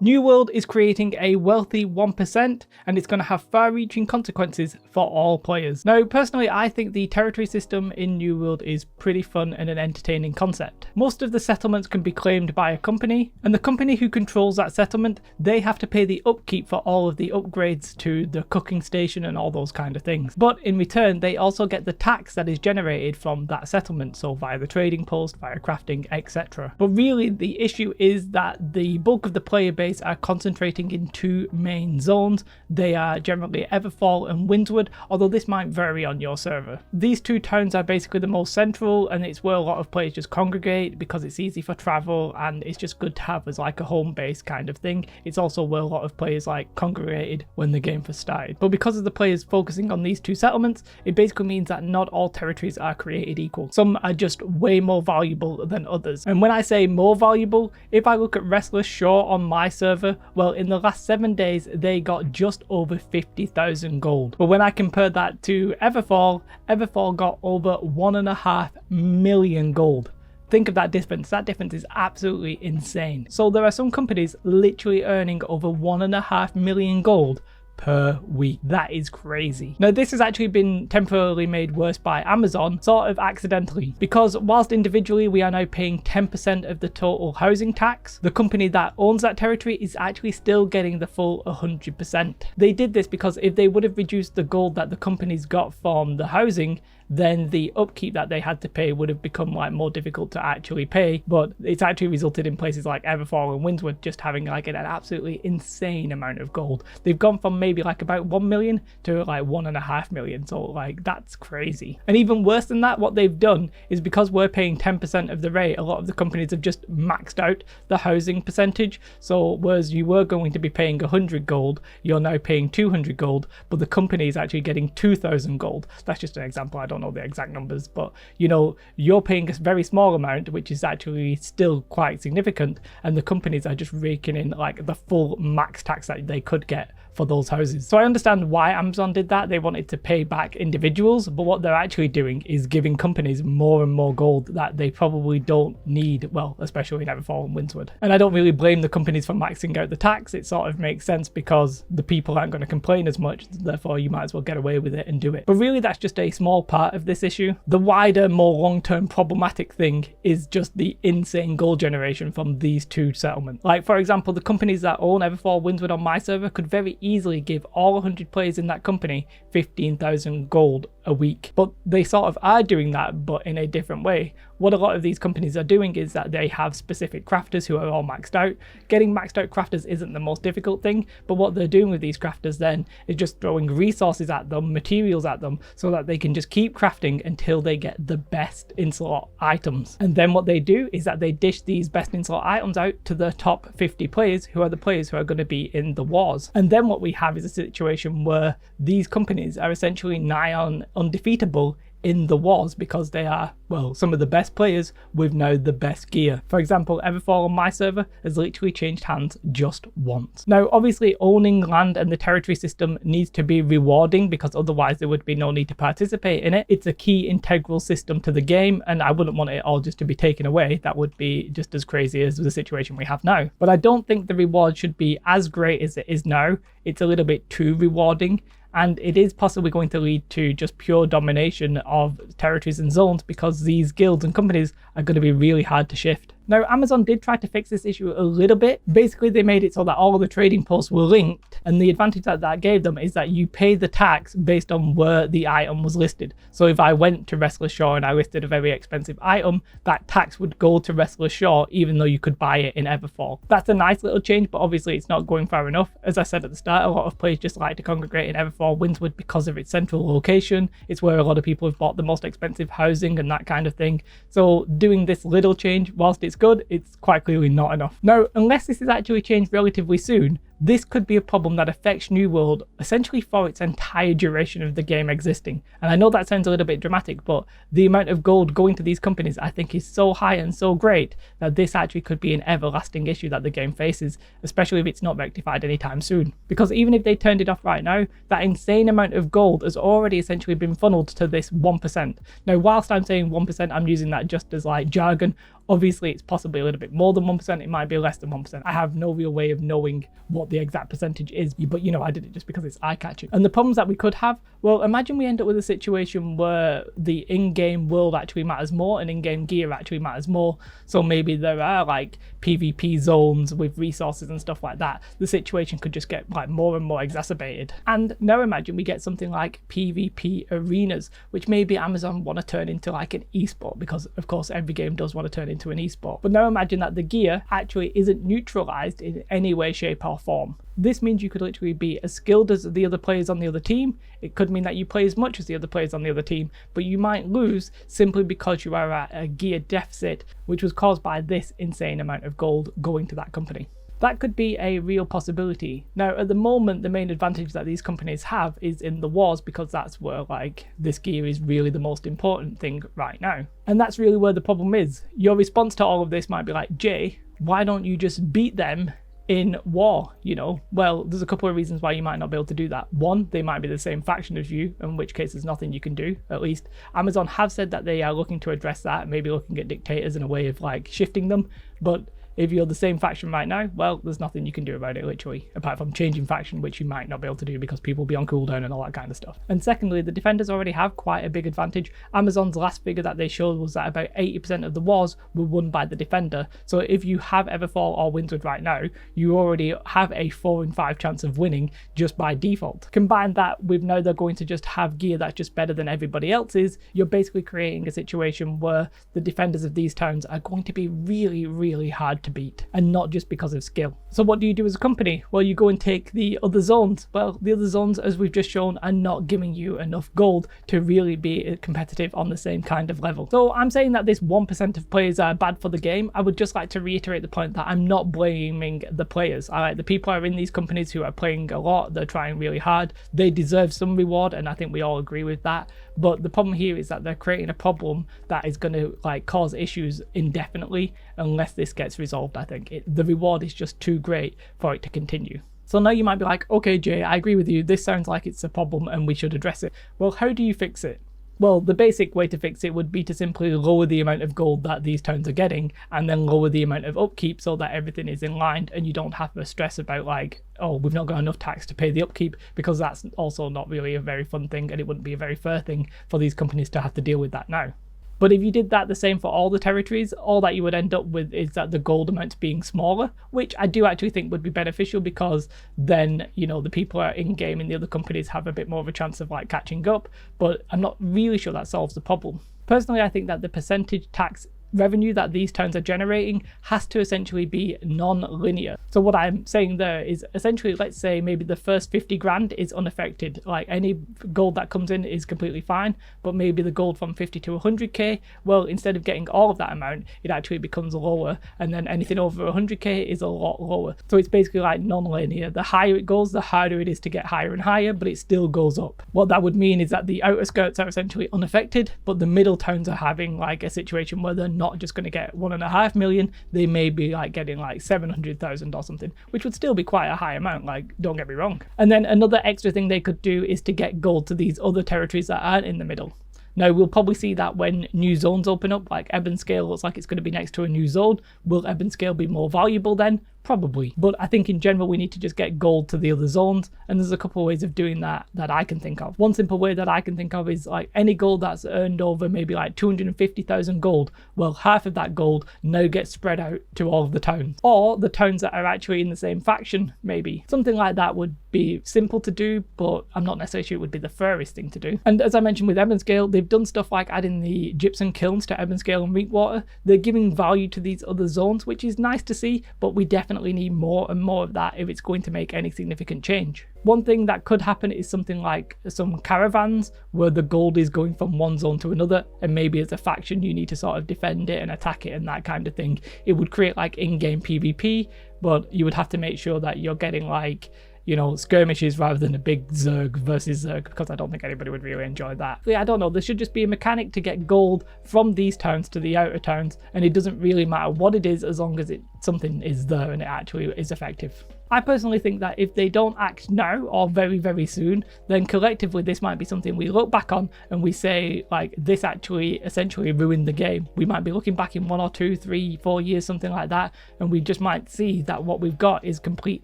New World is creating a wealthy 1%, and it's going to have far-reaching consequences for all players. Now, personally, I think the territory system in New World is pretty fun and an entertaining concept. Most of the settlements can be claimed by a company, and the company who controls that settlement, they have to pay the upkeep for all of the upgrades to the cooking station and all those kind of things. But in return, they also get the tax that is generated from that settlement, so via the trading post, via crafting, etc. But really, the issue is that the bulk of the player base are concentrating in two main zones. They are generally Everfall and Windswood, although this might vary on your server. These two towns are basically the most central, and it's where a lot of players just congregate because it's easy for travel and it's just good to have as like a home base kind of thing. It's also where a lot of players like congregated when the game first started. But because of the players focusing on these two settlements, it basically means that not all territories are created equal. Some are just way more valuable than others. And when I say more valuable, if I look at Restless Shore on my server, well, in the last 7 days they got just over 50,000 gold. But when I compare that to Everfall, Everfall got over 1.5 million gold. Think of that difference. That difference is absolutely insane. So there are some companies literally earning over 1.5 million gold per week. That is crazy. Now, this has actually been temporarily made worse by Amazon, sort of accidentally, because whilst individually we are now paying 10% of the total housing tax, the company that owns that territory is actually still getting the full 100%. They did this because if they would have reduced the gold that the companies got from the housing, then the upkeep that they had to pay would have become like more difficult to actually pay. But it's actually resulted in places like Everfall and Windswood just having like an absolutely insane amount of gold. They've gone from maybe like about 1 million to like 1.5 million. So like that's crazy. And even worse than that, what they've done is because we're paying 10% of the rate, a lot of the companies have just maxed out the housing percentage. So whereas you were going to be paying 100 gold, you're now paying 200 gold, but the company is actually getting 2,000 gold. That's just an example. I don't know the exact numbers, but you know, you're paying a very small amount, which is actually still quite significant, and the companies are just raking in like the full max tax that they could get for those houses. So I understand why Amazon did that. They wanted to pay back individuals, but what they're actually doing is giving companies more and more gold that they probably don't need, well, especially in Everfall and Windswood. And I don't really blame the companies for maxing out the tax. It sort of makes sense because the people aren't going to complain as much, therefore you might as well get away with it and do it. But really, that's just a small part of this issue. The wider, more long-term problematic thing is just the insane gold generation from these two settlements. Like, for example, the companies that own Everfall Windswood on my server could very easily give all 100 players in that company 15,000 gold a week. But they sort of are doing that, but in a different way. What a lot of these companies are doing is that they have specific crafters who are all maxed out. Getting maxed out crafters isn't the most difficult thing, but what they're doing with these crafters then is just throwing resources at them, materials at them, so that they can just keep crafting until they get the best in-slot items. And then what they do is that they dish these best in-slot items out to the top 50 players, who are the players who are going to be in the wars. And then what we have is a situation where these companies are essentially nigh on undefeatable in the wars because they are, well, some of the best players with now the best gear. For example, Everfall on my server has literally changed hands just once. Now, obviously, owning land and the territory system needs to be rewarding because otherwise there would be no need to participate in it. It's a key integral system to the game, and I wouldn't want it all just to be taken away. That would be just as crazy as the situation we have now. But I don't think the reward should be as great as it is now. It's a little bit too rewarding. And it is possibly going to lead to just pure domination of territories and zones because these guilds and companies are going to be really hard to shift. Now, Amazon did try to fix this issue a little bit. Basically, they made it so that all of the trading posts were linked, and the advantage that that gave them is that you pay the tax based on where the item was listed. So if I went to Restless Shore and I listed a very expensive item, that tax would go to Restless Shore even though you could buy it in Everfall. That's a nice little change, but obviously it's not going far enough. As I said at the start, a lot of players just like to congregate in Everfall Windswood because of its central location. It's where a lot of people have bought the most expensive housing and that kind of thing. So doing this little change, whilst it's good, it's quite clearly not enough. Now, unless this is actually changed relatively soon, this could be a problem that affects New World essentially for its entire duration of the game existing. And I know that sounds a little bit dramatic, but the amount of gold going to these companies I think is so high and so great that this actually could be an everlasting issue that the game faces, especially if it's not rectified anytime soon. Because even if they turned it off right now, that insane amount of gold has already essentially been funneled to this 1%. Now, whilst I'm saying 1%, I'm using that just as like jargon. Obviously, it's possibly a little bit more than 1%, it might be less than 1%. I have no real way of knowing what the exact percentage is, but you know, I did it just because it's eye-catching. And the problems that we could have, well, imagine we end up with a situation where the in-game world actually matters more and in-game gear actually matters more. So maybe there are like PvP zones with resources and stuff like that. The situation could just get like more and more exacerbated. And now imagine we get something like PvP arenas, which maybe Amazon want to turn into like an esport, because of course every game does want to turn into an esport. But now imagine that the gear actually isn't neutralized in any way, shape or form. This means you could literally be as skilled as the other players on the other team. It could mean that you play as much as the other players on the other team, but you might lose simply because you are at a gear deficit, which was caused by this insane amount of gold going to that company. That could be a real possibility. Now, at the moment, the main advantage that these companies have is in the wars, because that's where like this gear is really the most important thing right now. And that's really where the problem is. Your response to all of this might be like, Jay, why don't you just beat them in war? You know, well, there's a couple of reasons why you might not be able to do that. One, they might be the same faction as you, in which case there's nothing you can do. At least Amazon have said that they are looking to address that, maybe looking at dictators in a way of like shifting them. But if you're the same faction right now, well, there's nothing you can do about it, literally, apart from changing faction, which you might not be able to do because people will be on cooldown and all that kind of stuff. And secondly, the defenders already have quite a big advantage. Amazon's last figure that they showed was that about 80% of the wars were won by the defender. So if you have Everfall or Windward right now, you already have a 4 in 5 chance of winning just by default. Combine that with now they're going to just have gear that's just better than everybody else's, you're basically creating a situation where the defenders of these towns are going to be really, really hard to beat, and not just because of skill. So what do you do as a company? Well, you go and take the other zones. Well, the other zones, as we've just shown, are not giving you enough gold to really be competitive on the same kind of level. So I'm saying that this 1% of players are bad for the game. I would just like to reiterate the point that I'm not blaming the players. The people are in these companies who are playing a lot, they're trying really hard, they deserve some reward, and I think we all agree with that. But the problem here is that they're creating a problem that is going to like cause issues indefinitely unless this gets resolved. I think the reward is just too great for it to continue. So now you might be like, okay, Jay, I agree with you. This sounds like it's a problem and we should address it. Well, how do you fix it? Well, the basic way to fix it would be to simply lower the amount of gold that these towns are getting, and then lower the amount of upkeep so that everything is in line and you don't have to stress about like, oh, we've not got enough tax to pay the upkeep, because that's also not really a very fun thing, and it wouldn't be a very fair thing for these companies to have to deal with that now. But if you did that the same for all the territories, all that you would end up with is that the gold amounts being smaller, which I do actually think would be beneficial, because then, you know, the people are in game and the other companies have a bit more of a chance of like catching up, but I'm not really sure that solves the problem. Personally, I think that the percentage tax revenue that these towns are generating has to essentially be non-linear. So what I'm saying there is essentially, let's say maybe the first 50 grand is unaffected, like any gold that comes in is completely fine, but maybe the gold from 50 to 100k, well, instead of getting all of that amount, it actually becomes lower, and then anything over 100k is a lot lower. So it's basically like non-linear. The higher it goes, the harder it is to get higher and higher, but it still goes up. What that would mean is that the outer skirts are essentially unaffected, but the middle towns are having like a situation where they're not just going to get 1.5 million, they may be like getting like 700,000 or something, which would still be quite a high amount, like, don't get me wrong. And then another extra thing they could do is to get gold to these other territories that aren't in the middle. Now, we'll probably see that when new zones open up, like Ebonscale looks like it's going to be next to a new zone. Will Ebonscale be more valuable then? Probably. But I think in general we need to just get gold to the other zones, and there's a couple of ways of doing that I can think of. One simple way that I can think of is like any gold that's earned over maybe like 250,000 gold, well, half of that gold now gets spread out to all of the towns, or the towns that are actually in the same faction. Maybe something like that would be simple to do, but I'm not necessarily sure it would be the fairest thing to do. And as I mentioned with Ebonscale, they've done stuff like adding the gypsum kilns to Ebonscale and Reekwater. They're giving value to these other zones, which is nice to see, but we definitely need more and more of that if it's going to make any significant change. One thing that could happen is something like some caravans where the gold is going from one zone to another, and maybe as a faction you need to sort of defend it and attack it and that kind of thing. It would create like in-game PvP, but you would have to make sure that you're getting like, you know, skirmishes rather than a big Zerg versus Zerg, because I don't think anybody would really enjoy that. I don't know, there should just be a mechanic to get gold from these towns to the outer towns, and it doesn't really matter what it is as long as something is there and it actually is effective. I personally think that if they don't act now or very, very soon, then collectively this might be something we look back on and we say, like, this actually essentially ruined the game. We might be looking back in 1 or 2, 3, 4 years, something like that, and we just might see that what we've got is complete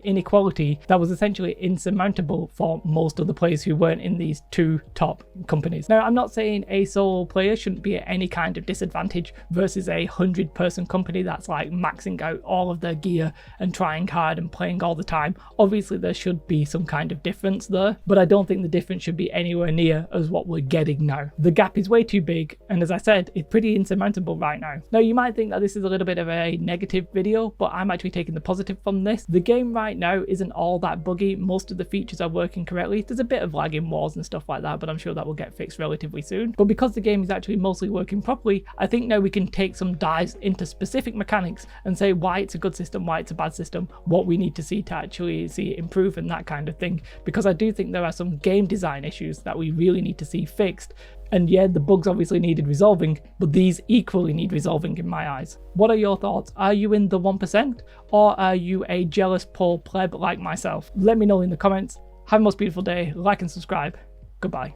inequality that was essentially insurmountable for most of the players who weren't in these 2 top companies. Now, I'm not saying a solo player shouldn't be at any kind of disadvantage versus a 100-person company that's like maxing out all of their gear and trying hard and playing all the time. Obviously there should be some kind of difference there, but I don't think the difference should be anywhere near as what we're getting now. The gap is way too big, and as I said, it's pretty insurmountable right now. Now you might think that this is a little bit of a negative video, but I'm actually taking the positive from this. The game right now isn't all that buggy. Most of the features are working correctly. There's a bit of lag in wars and stuff like that, but I'm sure that will get fixed relatively soon. But because the game is actually mostly working properly, I think now we can take some dives into specific mechanics and say why it's a good system, why it's a bad system, what we need to see to actually see it improve and that kind of thing, because I do think there are some game design issues that we really need to see fixed. And yeah, the bugs obviously needed resolving, but these equally need resolving in my eyes. What are your thoughts? Are you in the 1%, or are you a jealous poor pleb like myself? Let me know in the comments. Have a most beautiful day, like and subscribe. Goodbye.